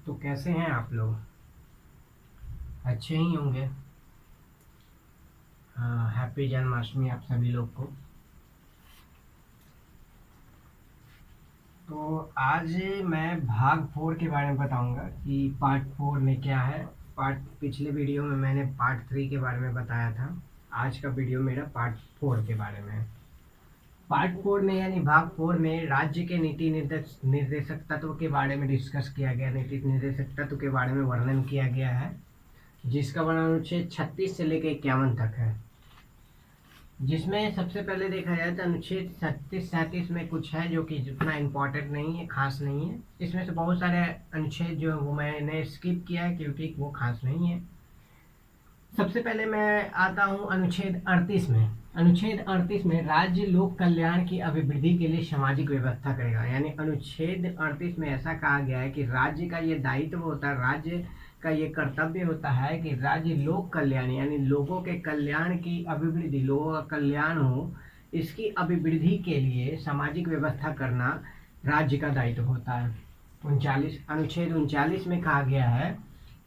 तो कैसे हैं आप लोग? अच्छे ही होंगे। हैप्पी जन्माष्टमी आप सभी लोग को। तो आज मैं भाग 4 के बारे में बताऊंगा कि पार्ट 4 में क्या है। पिछले वीडियो में मैंने पार्ट 3 के बारे में बताया था। आज का वीडियो मेरा पार्ट 4 के बारे में है। पार्ट 4 में यानी भाग 4 में राज्य के नीति निर्देशक तत्व के बारे में डिस्कस किया गया। नीति निर्देशक तत्व के बारे में वर्णन किया गया है, जिसका वर्णन अनुच्छेद 36 से लेकर 51 तक है। जिसमें सबसे पहले देखा जाए तो अनुच्छेद 37 में कुछ है जो कि उतना इम्पोर्टेंट नहीं है, खास नहीं है। इसमें से बहुत सारे अनुच्छेद जो है वो मैंने स्किप किया है क्योंकि वो खास नहीं है। सबसे पहले मैं आता हूँ अनुच्छेद 38 में। अनुच्छेद 38 में राज्य लोक कल्याण की अभिवृद्धि के लिए सामाजिक व्यवस्था करेगा। यानी अनुच्छेद 38 में ऐसा कहा गया है कि राज्य का ये दायित्व होता है, राज्य का ये कर्तव्य होता है कि राज्य लोक कल्याण यानी लोगों के कल्याण की अभिवृद्धि, लोगों का कल्याण हो, इसकी अभिवृद्धि के लिए सामाजिक व्यवस्था करना राज्य का दायित्व होता है। अनुच्छेद 39 में कहा गया है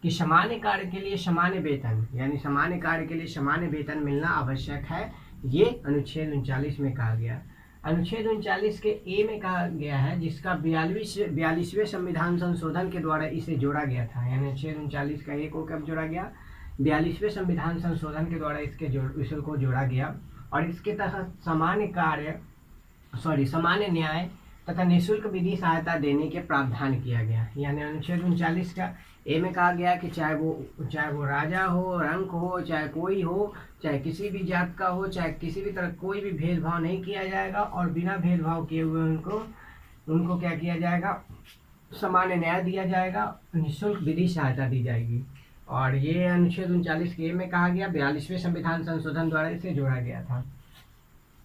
कि सामान्य कार्य के लिए सामान्य वेतन, यानी सामान्य कार्य के लिए सामान्य वेतन मिलना आवश्यक है। ये अनुच्छेद 39 में कहा गया। अनुच्छेद 39 के ए में कहा गया है, जिसका 42वें संविधान संशोधन के द्वारा इसे जोड़ा गया था। यानी अनुच्छेद 39 का ए को कब जोड़ा गया? 42वें संविधान संशोधन के द्वारा इसे को जोड़ा गया और इसके तहत सामान्य न्याय तथा निःशुल्क विधि सहायता देने के प्रावधान किया गया। यानी अनुच्छेद 39 का ए में कहा गया कि चाहे वो राजा हो, रंक हो, चाहे कोई हो, चाहे किसी भी जात का हो, चाहे किसी भी तरह कोई भी भेदभाव नहीं किया जाएगा और बिना भेदभाव किए हुए उनको क्या किया जाएगा? सामान्य न्याय दिया जाएगा, निःशुल्क विधि सहायता दी जाएगी। और ये अनुच्छेद 39 के ए में कहा गया, 42वें संविधान संशोधन द्वारा इसे जोड़ा गया था।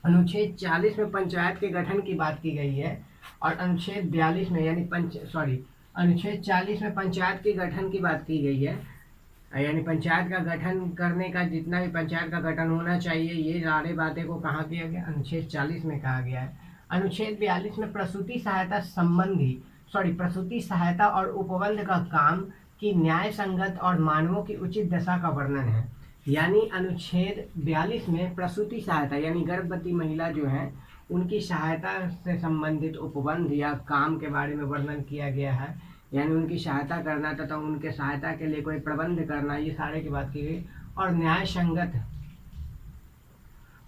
अनुच्छेद 40 में पंचायत के गठन की बात की गई है और अनुच्छेद 42 में अनुच्छेद 40 में पंचायत के गठन की बात की गई है। यानी पंचायत का गठन करने का, जितना भी पंचायत का गठन होना चाहिए, ये सारे बातें को कहाँ किया गया? अनुच्छेद 40 में कहा गया है। अनुच्छेद 42 में प्रसूति सहायता और उपबंध का काम की न्याय संगत और मानवों की उचित दशा का वर्णन है। यानी अनुच्छेद 42 में प्रसूति सहायता यानी गर्भवती महिला जो है उनकी सहायता से संबंधित उपबंध या काम के बारे में वर्णन किया गया है। यानी उनकी सहायता करना तथा उनके सहायता के लिए कोई प्रबंध करना, ये सारे की बात की गई। और न्याय संगत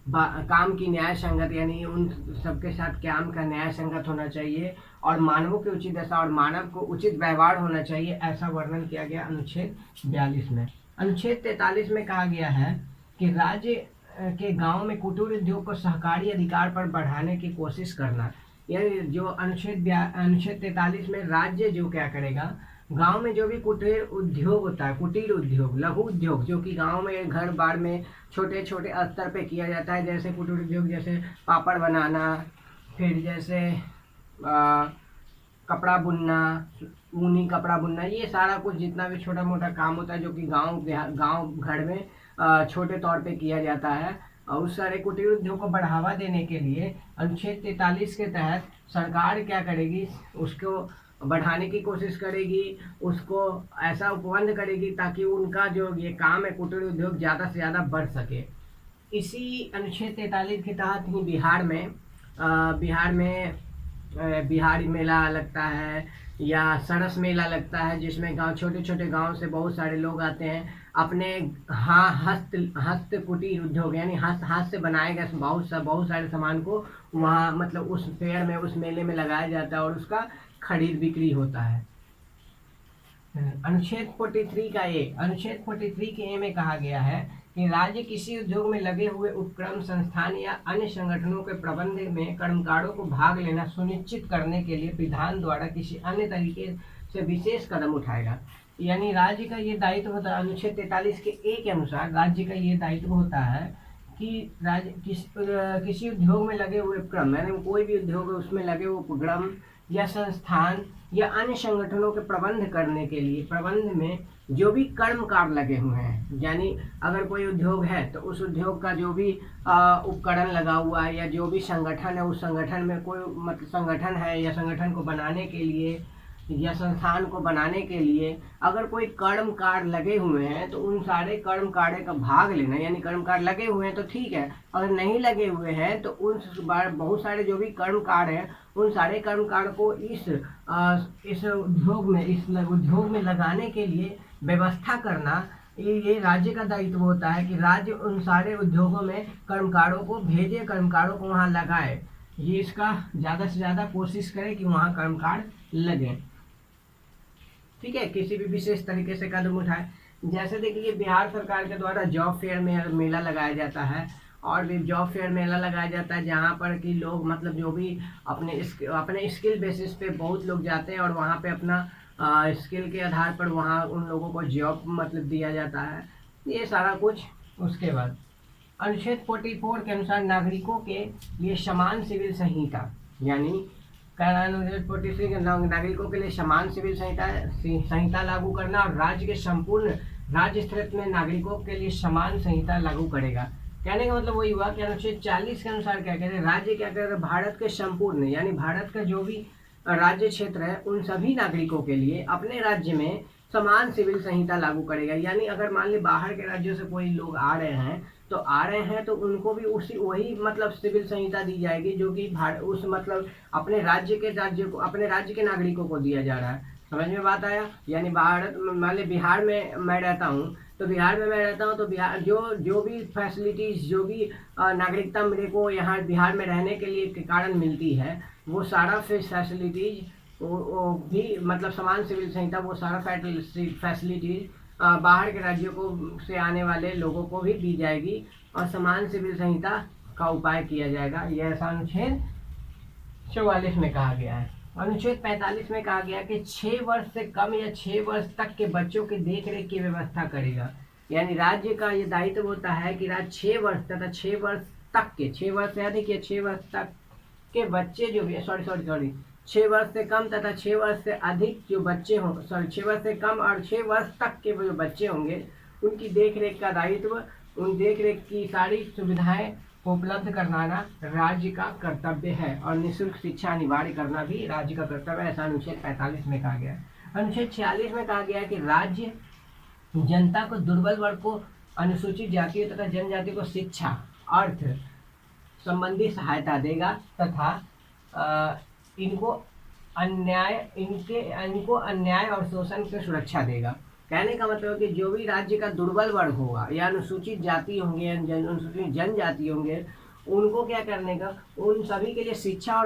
काम की न्याय संगत यानी उन सबके साथ काम का न्याय संगत होना चाहिए और मानवों की उचित दशा और मानव को उचित व्यवहार होना चाहिए, ऐसा वर्णन किया गया अनुच्छेद 42 में। अनुच्छेद 43 में कहा गया है कि राज्य के गांव में कुटीर उद्योग को सहकारी अधिकार पर बढ़ाने की कोशिश करना। यानी जो अनुच्छेद 43 में राज्य जो क्या करेगा, गांव में जो भी कुटीर उद्योग होता है, कुटीर उद्योग, लघु उद्योग, जो कि गांव में घर बार में छोटे छोटे स्तर पे किया जाता है, जैसे कुटीर उद्योग, जैसे पापड़ बनाना, फिर जैसे कपड़ा बुनना, ऊनी कपड़ा बुनना, ये सारा कुछ जितना भी छोटा मोटा काम होता है जो कि गांव घर में छोटे तौर पे किया जाता है, और उस सारे कुटीर उद्योग को बढ़ावा देने के लिए अनुच्छेद 43 के तहत सरकार क्या करेगी? उसको बढ़ाने की कोशिश करेगी, उसको ऐसा उपबंध करेगी ताकि उनका जो ये काम है कुटीर उद्योग ज़्यादा से ज़्यादा बढ़ सके। इसी अनुच्छेद 43 के तहत ही बिहार में बिहारी मेला लगता है या सरस मेला लगता है, जिसमें छोटे छोटे गांव से बहुत सारे लोग आते हैं अपने हस्त कुटीर उद्योग यानी हाथ से बनाए गए बहुत सारे सामान को वहाँ मतलब उस फेयर में, उस मेले में लगाया जाता है और उसका खरीद बिक्री होता है। अनुच्छेद 43 के ए में कहा गया है कि राज्य किसी उद्योग में लगे हुए उपक्रम संस्थान या अन्य संगठनों के प्रबंध में कर्मकारों को भाग लेना सुनिश्चित करने के लिए विधान द्वारा किसी अन्य तरीके से विशेष कदम उठाएगा। यानी राज्य का ये दायित्व होता है, अनुच्छेद 43 के ए के अनुसार राज्य का ये दायित्व होता है कि राज्य किसी उद्योग में लगे हुए उपक्रम, यानी कोई भी उद्योग है उसमें लगे हुए उपक्रम या संस्थान या अन्य संगठनों के प्रबंध करने के लिए, प्रबंध में जो भी कर्मकार लगे हुए हैं, यानी अगर कोई उद्योग है तो उस उद्योग का जो भी उपकरण लगा हुआ है या जो भी संगठन है, उस संगठन में कोई मतलब संगठन है या संगठन को बनाने के लिए या संस्थान को बनाने के लिए अगर कोई कर्म कार्ड लगे हुए हैं तो उन सारे कर्म कार्ड का भाग लेना, यानी कर्म कार्ड लगे हुए हैं तो ठीक है, अगर नहीं लगे हुए हैं तो उन बहुत सारे जो भी कर्म कार्ड हैं उन सारे कर्म कार्ड को इस उद्योग में लगाने के लिए व्यवस्था करना, ये राज्य का दायित्व होता है कि राज्य उन सारे उद्योगों में कर्मकारों को भेजे, कर्मकारों को वहाँ लगाए। ये इसका ज़्यादा से ज़्यादा कोशिश करे कि वहाँ कर्मकार लगे। ठीक है, किसी भी विशेष तरीके से कदम उठाए। जैसे देखिए बिहार सरकार के द्वारा जॉब फेयर में मेला लगाया जाता है, और भी जॉब फेयर मेला लगाया जाता है जहाँ पर कि लोग मतलब जो भी अपने स्किल बेसिस पे बहुत लोग जाते हैं और वहाँ पे अपना स्किल के आधार पर वहाँ उन लोगों को जॉब मतलब दिया जाता है, ये सारा कुछ। उसके बाद अनुच्छेद 44 के अनुसार नागरिकों के लिए समान सिविल संहिता, यानी अनुच्छेद 43 के नागरिकों के लिए समान सिविल संहिता लागू करना, और राज्य के संपूर्ण राज्य स्तर में नागरिकों के लिए समान संहिता लागू करेगा। कहने का मतलब वही हुआ कि अनुच्छेद 40 के अनुसार क्या कह रहे हैं, राज्य क्या कह रहे हैं, भारत के संपूर्ण यानी भारत का जो भी राज्य क्षेत्र है उन सभी नागरिकों के लिए अपने राज्य में समान सिविल संहिता लागू करेगा। यानी अगर मान ली बाहर के राज्यों से कोई लोग आ रहे हैं तो उनको भी वही मतलब सिविल संहिता दी जाएगी जो कि उस मतलब अपने राज्य के नागरिकों को दिया जा रहा है। समझ में बात आया? यानी भारत मान ली बिहार में मैं रहता हूँ तो बिहार जो भी फैसिलिटीज जो भी नागरिकता मेरे को यहाँ बिहार में रहने के लिए के कारण मिलती है वो सारा फैसिलिटीज वो भी मतलब समान सिविल संहिता वो सारा फैसिलिटीज बाहर के राज्यों को से आने वाले लोगों को भी दी जाएगी और समान सिविल संहिता का उपाय किया जाएगा। यह ऐसा अनुच्छेद 44 में कहा गया है। अनुच्छेद 45 में कहा गया कि 6 वर्ष से कम या 6 वर्ष तक के बच्चों की देखरेख की व्यवस्था करेगा। यानी राज्य का ये दायित्व होता है कि राज्य 6 वर्ष तथा 6 वर्ष तक के 6 वर्ष से अधिक या 6 वर्ष तक के बच्चे जो भी 6 वर्ष से कम तथा 6 वर्ष से अधिक जो बच्चे हों 6 वर्ष से कम और 6 वर्ष तक के जो बच्चे होंगे उनकी देखरेख का दायित्व, उन देखरेख की सारी सुविधाएं उपलब्ध कराना राज्य का कर्तव्य है और निःशुल्क शिक्षा अनिवार्य करना भी राज्य का कर्तव्य है। ऐसा अनुच्छेद 45 में कहा गया है। अनुच्छेद 46 में कहा गया है कि राज्य जनता को, दुर्बल वर्ग को, अनुसूचित जातियों तथा जनजाति को शिक्षा, अर्थ संबंधी सहायता देगा तथा इनको अन्याय और शोषण से सुरक्षा देगा। कहने का मतलब है कि जो भी राज्य का दुर्बल वर्ग होगा या अनुसूचित जाति होंगे या अनुसूचित जनजाति होंगे उनको क्या करने का, उन सभी के लिए शिक्षा और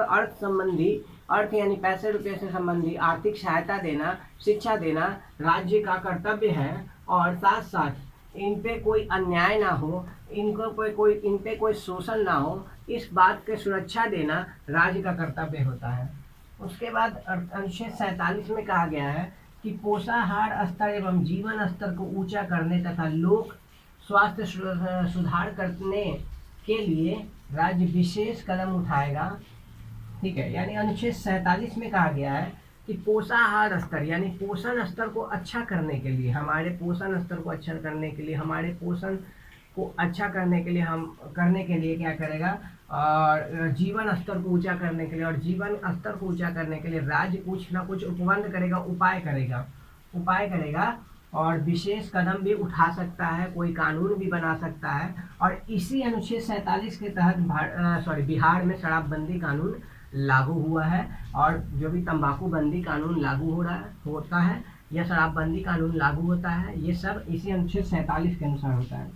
अर्थ यानी पैसे रुपये से संबंधी आर्थिक सहायता देना, शिक्षा देना राज्य का कर्तव्य है। और साथ साथ इन पे कोई अन्याय ना हो, इन पे कोई शोषण ना हो, इस बात की सुरक्षा देना राज्य का कर्तव्य होता है। उसके बाद अनुच्छेद 47 में कहा गया है कि पोषाहार स्तर एवं जीवन स्तर को ऊंचा करने तथा लोक स्वास्थ्य सुधार करने के लिए राज्य विशेष कदम उठाएगा। ठीक है, यानी अनुच्छेद 47 में कहा गया है कि पोषाहार स्तर यानी पोषण स्तर को अच्छा करने के लिए, हमारे पोषण स्तर को अच्छा करने के लिए, हमारे पोषण को अच्छा करने के लिए क्या करेगा, और जीवन स्तर को ऊंचा करने के लिए, और जीवन स्तर को ऊंचा करने के लिए राज्य कुछ ना कुछ उपबंध करेगा, उपाय करेगा और विशेष कदम भी उठा सकता है, कोई कानून भी बना सकता है। और इसी अनुच्छेद 47 के तहत बिहार में शराबबंदी कानून लागू हुआ है, और जो भी तंबाकू बंदी कानून लागू होता है या शराबबंदी कानून लागू होता है, ये सब इसी अनुच्छेद 47 के अनुसार होता है।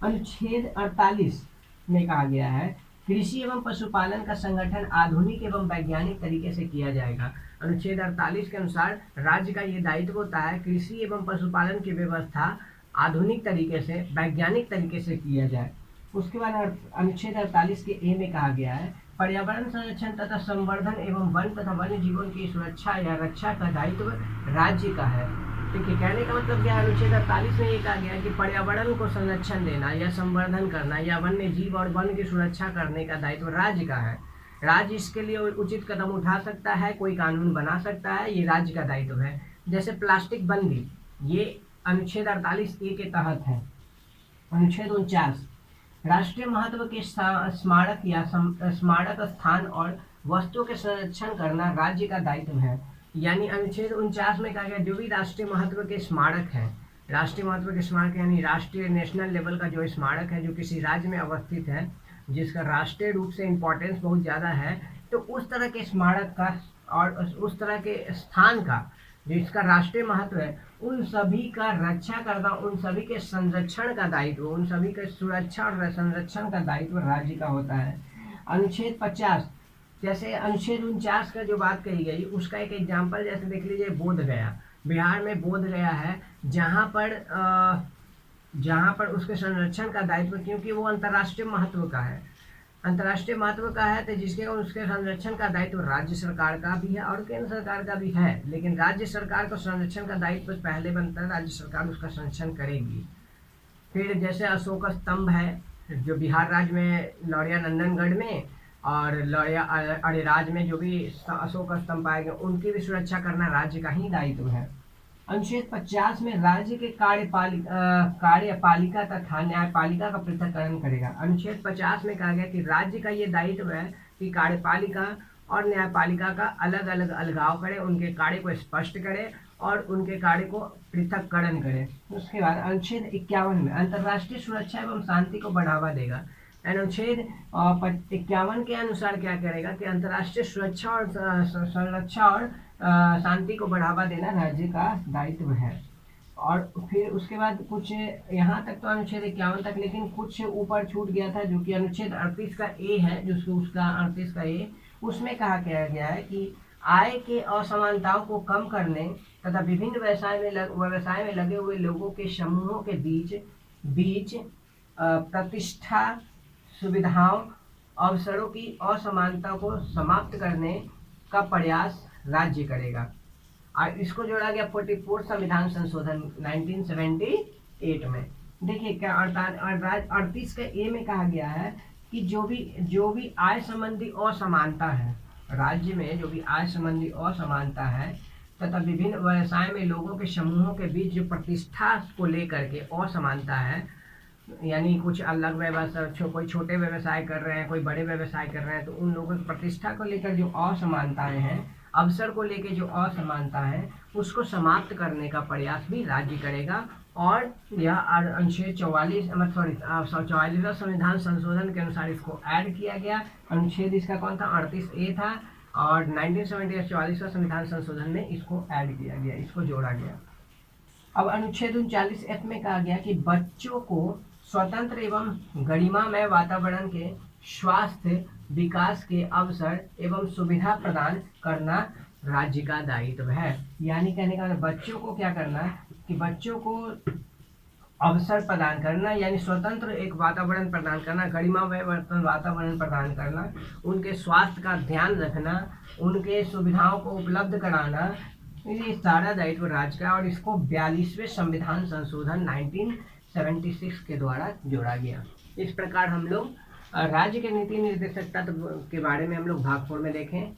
अनुच्छेद 48 में कहा गया है कृषि एवं पशुपालन का संगठन आधुनिक एवं वैज्ञानिक तरीके से किया जाएगा। अनुच्छेद 48 के अनुसार राज्य का ये दायित्व होता है कृषि एवं पशुपालन की व्यवस्था आधुनिक तरीके से, वैज्ञानिक तरीके से किया जाए। उसके बाद अनुच्छेद 48 के ए में कहा गया है पर्यावरण संरक्षण तथा संवर्धन एवं वन तथा वन्य जीवन की सुरक्षा या रक्षा का दायित्व राज्य का है। ठीक है, कहने का मतलब क्या है, अनुच्छेद 48 में ये कहा गया है कि पर्यावरण को संरक्षण देना या संवर्धन करना या वन्य जीव और वन की सुरक्षा करने का दायित्व राज्य का है। राज्य इसके लिए उचित कदम उठा सकता है, कोई कानून बना सकता है, ये राज्य का दायित्व है। जैसे प्लास्टिक बंदी, ये अनुच्छेद 48 ए के तहत है। अनुच्छेद 49 राष्ट्रीय महत्व के स्मारक या स्मारक स्थान और वस्तुओं के संरक्षण करना राज्य का दायित्व है। यानी अनुच्छेद 49 में कहा गया जो भी राष्ट्रीय महत्व के स्मारक हैं, राष्ट्रीय महत्व के स्मारक यानी राष्ट्रीय नेशनल लेवल का जो स्मारक है जो किसी राज्य में अवस्थित है, जिसका राष्ट्रीय रूप से इम्पोर्टेंस बहुत ज़्यादा है, तो उस तरह के स्मारक का और उस तरह के स्थान का जिसका राष्ट्रीय महत्व है, उन सभी का रक्षा करना, उन सभी के संरक्षण का दायित्व, उन सभी के सुरक्षा और संरक्षण का दायित्व राज्य का होता है। अनुच्छेद 50, जैसे अनुच्छेद 49 का जो बात कही गई उसका एक एग्जाम्पल जैसे देख लीजिए बोध गया, बिहार में बोध गया है, जहाँ पर उसके संरक्षण का दायित्व, क्योंकि वो अंतर्राष्ट्रीय महत्व का है, अंतर्राष्ट्रीय महत्व का है, तो जिसके उसके संरक्षण का दायित्व राज्य सरकार का भी है और केंद्र सरकार का भी है, लेकिन राज्य सरकार को संरक्षण का दायित्व पहले बनता है, राज्य सरकार उसका संरक्षण करेगी। फिर जैसे अशोक स्तंभ है जो बिहार राज्य में लौरिया नंदनगढ़ में और लौरिया अरेराज में जो भी अशोक स्तंभ पाए गए उनकी भी सुरक्षा करना राज्य का ही दायित्व है। अनुच्छेद 50 में राज्य के कार्यपालिका तथा न्यायपालिका का पृथक्करण करेगा। अनुच्छेद 50 में कहा गया कि राज्य का ये दायित्व है कि कार्यपालिका और न्यायपालिका का अलग अलग अलगाव करे, उनके कार्य को स्पष्ट करे और उनके कार्य को पृथक्करण करे। उसके बाद अनुच्छेद 51 में अंतर्राष्ट्रीय सुरक्षा एवं शांति को बढ़ावा देगा। अनुच्छेद 51 के अनुसार क्या करेगा कि अंतर्राष्ट्रीय सुरक्षा और संरक्षा और शांति को बढ़ावा देना राज्य का दायित्व है। और फिर उसके बाद कुछ यहाँ तक तो अनुच्छेद 51 तक, लेकिन कुछ ऊपर छूट गया था जो कि अनुच्छेद 38 का ए है, जो उसका 38 का ए, उसमें कहा गया है कि आय के असमानताओं को कम करने तथा विभिन्न व्यवसाय में लगे हुए लोगों के समूहों के बीच प्रतिष्ठा, सुविधाओं, अवसरों की असमानता को समाप्त करने का प्रयास राज्य करेगा। और इसको जोड़ा गया 44 संविधान संशोधन 1978 में। देखिए क्या 38 के ए में कहा गया है कि जो भी आय संबंधी असमानता है, राज्य में जो भी आय संबंधी असमानता है तथा विभिन्न व्यवसाय में लोगों के समूहों के बीच जो प्रतिष्ठा को लेकर के असमानता है, यानी कुछ अलग व्यवसाय, कोई छोटे व्यवसाय कर रहे हैं, कोई बड़े व्यवसाय कर रहे हैं, तो उन लोगों की प्रतिष्ठा को लेकर जो असमानताएं हैं, अवसर को लेकर जो असमानता है, उसको समाप्त करने का प्रयास भी राज्य करेगा। और यह अनुच्छेद 44वां संविधान संशोधन के अनुसार इसको ऐड किया गया। अनुच्छेद इसका कौन था? 38A था और 1978 44वां संविधान संशोधन में इसको ऐड किया गया, इसको जोड़ा गया। अब अनुच्छेद 39F में कहा गया कि बच्चों को स्वतंत्र एवं गरिमामय वातावरण के स्वास्थ्य विकास के अवसर एवं सुविधा प्रदान करना राज्य का दायित्व है। यानी कहने का मतलब बच्चों को क्या करना है कि बच्चों को अवसर प्रदान करना, यानी स्वतंत्र एक वातावरण प्रदान करना, गरिमामय वातावरण प्रदान करना, उनके स्वास्थ्य का ध्यान रखना, उनके सुविधाओं को उपलब्ध कराना, ये सारा दायित्व राज्य का। और इसको 42वें संविधान संशोधन 1976 के द्वारा जोड़ा गया। इस प्रकार हम लोग राज्य के नीति निर्देशक तत्व के बारे में हम लोग भाग 4 में देखें।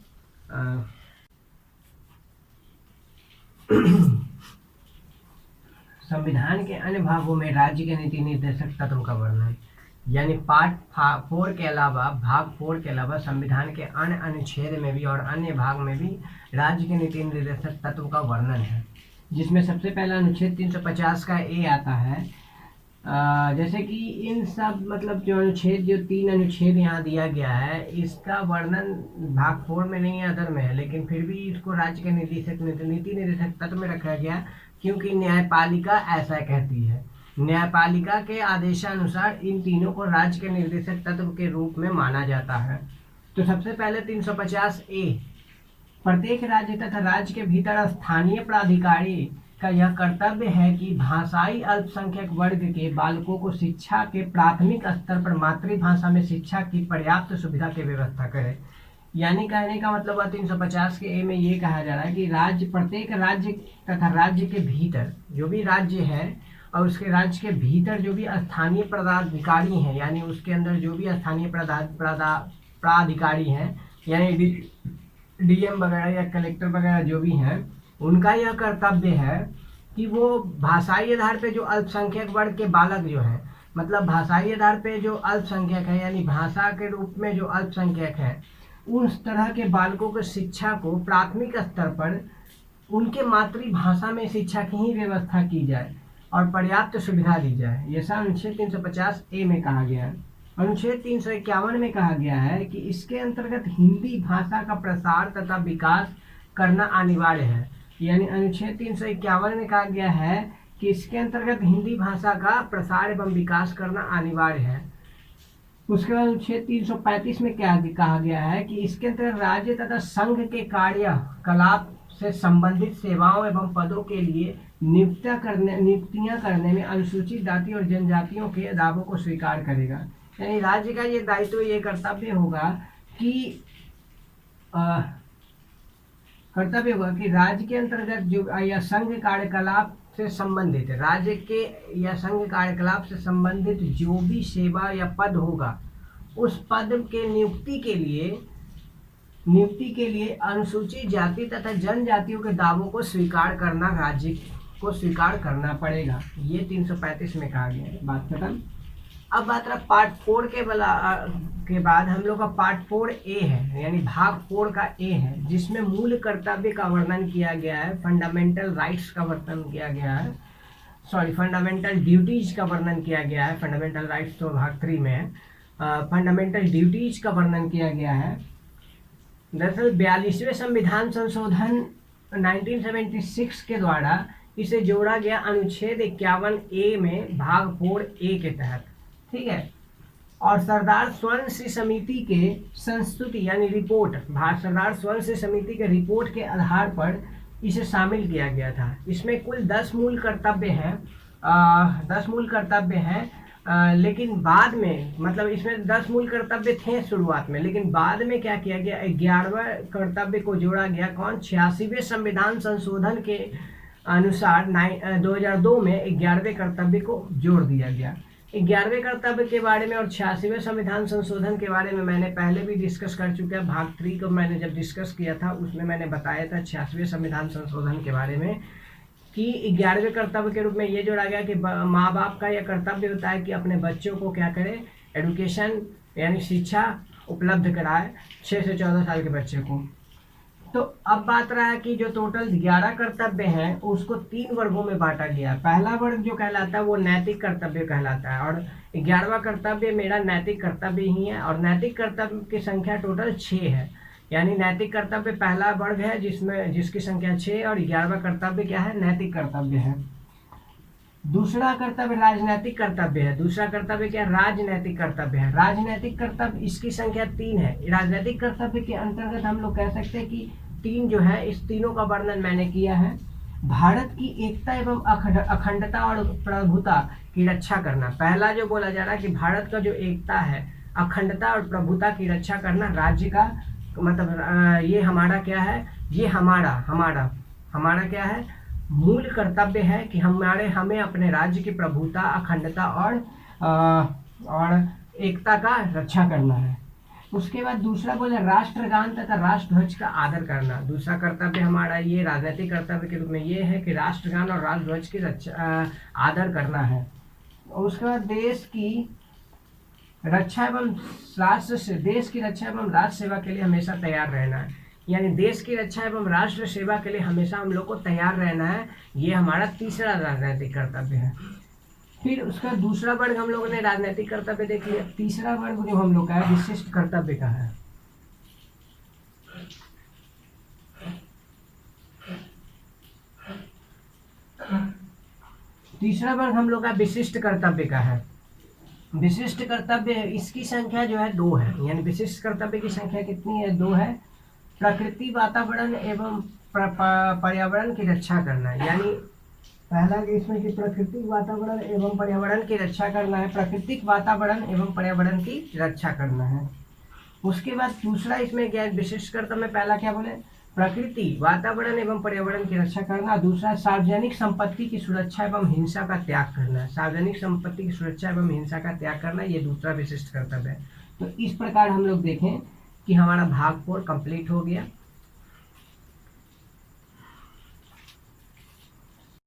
संविधान के अन्य भागों में राज्य के नीति निर्देशक तत्व का वर्णन, यानी पार्ट 4 के अलावा, भाग 4 के अलावा संविधान के अन्य अनुच्छेद में भी और अन्य भाग में भी राज्य के नीति निर्देशक तत्व का वर्णन है, जिसमें सबसे पहला अनुच्छेद 350 का ए आता है। जैसे कि इन सब मतलब जो 3 अनुच्छेद यहाँ दिया गया है, इसका वर्णन भाग 4 में नहीं है, अदर में है, लेकिन फिर भी इसको राज्य के नीति निर्देशक तत्व में रखा गया क्योंकि न्यायपालिका ऐसा कहती है। न्यायपालिका के आदेशानुसार इन तीनों को राज्य के निर्देशक तत्व के रूप में माना जाता है। तो सबसे पहले 350A, प्रत्येक राज्य तथा राज्य के भीतर स्थानीय प्राधिकारी का यह कर्तव्य है कि भाषाई अल्पसंख्यक वर्ग के बालकों को शिक्षा के प्राथमिक स्तर पर मातृभाषा में शिक्षा की पर्याप्त सुविधा की व्यवस्था करे। यानी कहने का मतलब 350 के ए में ये कहा जा रहा है कि प्रत्येक राज्य तथा राज्य के भीतर जो भी राज्य है और उसके राज्य के भीतर जो भी स्थानीय पदाधिकारी हैं, यानी उसके अंदर जो भी स्थानीय प्राधिकारी हैं, यानी डीएम वगैरह या कलेक्टर वगैरह जो भी हैं, उनका यह कर्तव्य है कि वो भाषाई आधार पे जो अल्पसंख्यक वर्ग के बालक जो हैं, मतलब भाषाई आधार पे जो अल्पसंख्यक है, यानी भाषा के रूप में जो अल्पसंख्यक है, उस तरह के बालकों की शिक्षा को प्राथमिक स्तर पर उनके मातृभाषा में शिक्षा की ही व्यवस्था की जाए और पर्याप्त सुविधा दी जाए। ये सब अनुच्छेद 350A में कहा गया है। अनुच्छेद 351 में कहा गया है कि इसके अंतर्गत हिंदी भाषा का प्रसार तथा विकास करना अनिवार्य है। यानी अनुच्छेद 351 में कहा गया है कि इसके अंतर्गत हिंदी भाषा का प्रसार एवं विकास करना अनिवार्य है। उसके बाद अनुच्छेद 335 में क्या कहा गया है कि इसके अंतर्गत राज्य तथा संघ के कार्यकलाप से संबंधित सेवाओं एवं पदों के लिए नियुक्तियां करने में अनुसूचित जाति और जनजातियों के दावों को स्वीकार करेगा। यानी राज्य का ये दायित्व, ये कर्तव्य होगा कि राज्य के अंतर्गत जो या संघ कार्यकलाप से संबंधित, राज्य के या संघ कार्यकलाप से संबंधित जो भी सेवा या पद होगा, उस पद के नियुक्ति के लिए अनुसूचित जाति तथा जनजातियों के दावों को स्वीकार करना, राज्य को स्वीकार करना पड़ेगा। ये 335 में कहा गया है। बात खत्म। अब बात रहा पार्ट 4 के बाद हम लोग का पार्ट 4A है, यानी भाग 4 का A है, जिसमें मूल कर्तव्य का वर्णन किया गया है, फंडामेंटल राइट्स का वर्णन किया गया है, फंडामेंटल ड्यूटीज का वर्णन किया गया है। फंडामेंटल राइट्स तो भाग 3 में है। फंडामेंटल ड्यूटीज का वर्णन किया गया है। दरअसल 42वें संविधान संशोधन 1976 के द्वारा इसे जोड़ा गया अनुच्छेद 51A में भाग 4A के तहत, ठीक है। और सरदार स्वर्ण सिंह समिति के संस्तुति यानी रिपोर्ट, सरदार स्वर्ण सिंह समिति के रिपोर्ट के आधार पर इसे शामिल किया गया था। इसमें कुल 10 मूल कर्तव्य हैं, 10 मूल कर्तव्य हैं, लेकिन बाद में, मतलब इसमें 10 मूल कर्तव्य थे शुरुआत में, लेकिन बाद में क्या किया गया, 11वें कर्तव्य को जोड़ा गया। कौन? 86वें संविधान संशोधन के अनुसार 2002 में 11वें कर्तव्य को जोड़ दिया गया। 11वें कर्तव्य के बारे में और 86वें संविधान संशोधन के बारे में मैंने पहले भी डिस्कस कर चुका है। भाग 3 को मैंने जब डिस्कस किया था उसमें मैंने बताया था 86वें संविधान संशोधन के बारे में कि 11वें कर्तव्य के रूप में ये जोड़ा गया कि माँ बाप का यह कर्तव्य होता है कि अपने बच्चों को क्या करे, एडुकेशन यानी शिक्षा उपलब्ध कराए 6 से 14 साल के बच्चे को। तो अब बात रहा है कि जो टोटल 11 कर्तव्य हैं उसको 3 वर्गों में बांटा गया। पहला वर्ग जो कहलाता है वो नैतिक कर्तव्य कहलाता है, और 11वां कर्तव्य मेरा नैतिक कर्तव्य ही है, और नैतिक कर्तव्य की संख्या टोटल 6 है। यानी नैतिक कर्तव्य पहला वर्ग है जिसकी संख्या 6, और 11वां कर्तव्य क्या है? नैतिक कर्तव्य है। दूसरा कर्तव्य राजनैतिक कर्तव्य है। दूसरा कर्तव्य क्या? राजनैतिक कर्तव्य है। राजनैतिक कर्तव्य इसकी संख्या 3 है। राजनैतिक कर्तव्य के अंतर्गत हम लोग कह सकते हैं कि 3 जो है, इस तीनों का वर्णन मैंने किया है। भारत की एकता एवं अखंडता और प्रभुता की रक्षा करना। पहला जो बोला जा रहा है कि भारत का जो एकता है, अखंडता और प्रभुता की रक्षा करना राज्य का, मतलब ये हमारा क्या है, ये हमारा क्या है, मूल कर्तव्य है कि हमें अपने राज्य की प्रभुता, अखंडता और एकता का रक्षा करना है। उसके बाद दूसरा बोला राष्ट्रगान तथा राष्ट्रध्वज का आदर करना। दूसरा कर्तव्य हमारा ये राजनीतिक कर्तव्य के रूप में ये है कि राष्ट्रगान और राष्ट्रध्वज की आदर करना है। और उसके बाद देश की रक्षा एवं राष्ट्र सेवा के लिए हमेशा तैयार रहना है। यानी देश की रक्षा एवं राष्ट्र सेवा के लिए हमेशा हम लोग को तैयार रहना है। ये हमारा तीसरा राजनीतिक कर्तव्य है। फिर उसका दूसरा वर्ग हम लोगों ने राजनीतिक कर्तव्य देख लिया। तीसरा वर्ग जो हम लोग का है विशिष्ट कर्तव्य का है। तीसरा वर्ग हम लोग का विशिष्ट कर्तव्य का है। विशिष्ट कर्तव्य इसकी संख्या जो है 2 है। यानी विशिष्ट कर्तव्य की संख्या कितनी है? 2 है। प्रकृति, वातावरण एवं पर्यावरण की रक्षा करना। यानी पहला इसमें कि प्राकृतिक वातावरण एवं पर्यावरण की रक्षा करना है। प्राकृतिक वातावरण एवं पर्यावरण की रक्षा करना है। उसके बाद दूसरा इसमें क्या है? विशिष्ट कर्तव्य में पहला क्या बोले? प्रकृति, वातावरण एवं पर्यावरण की रक्षा करना। दूसरा सार्वजनिक संपत्ति की सुरक्षा एवं हिंसा का त्याग करना। सार्वजनिक संपत्ति की सुरक्षा एवं हिंसा का त्याग करना, ये दूसरा विशिष्ट कर्तव्य है। तो इस प्रकार हम लोग देखें कि हमारा भाग 4 कंप्लीट हो गया।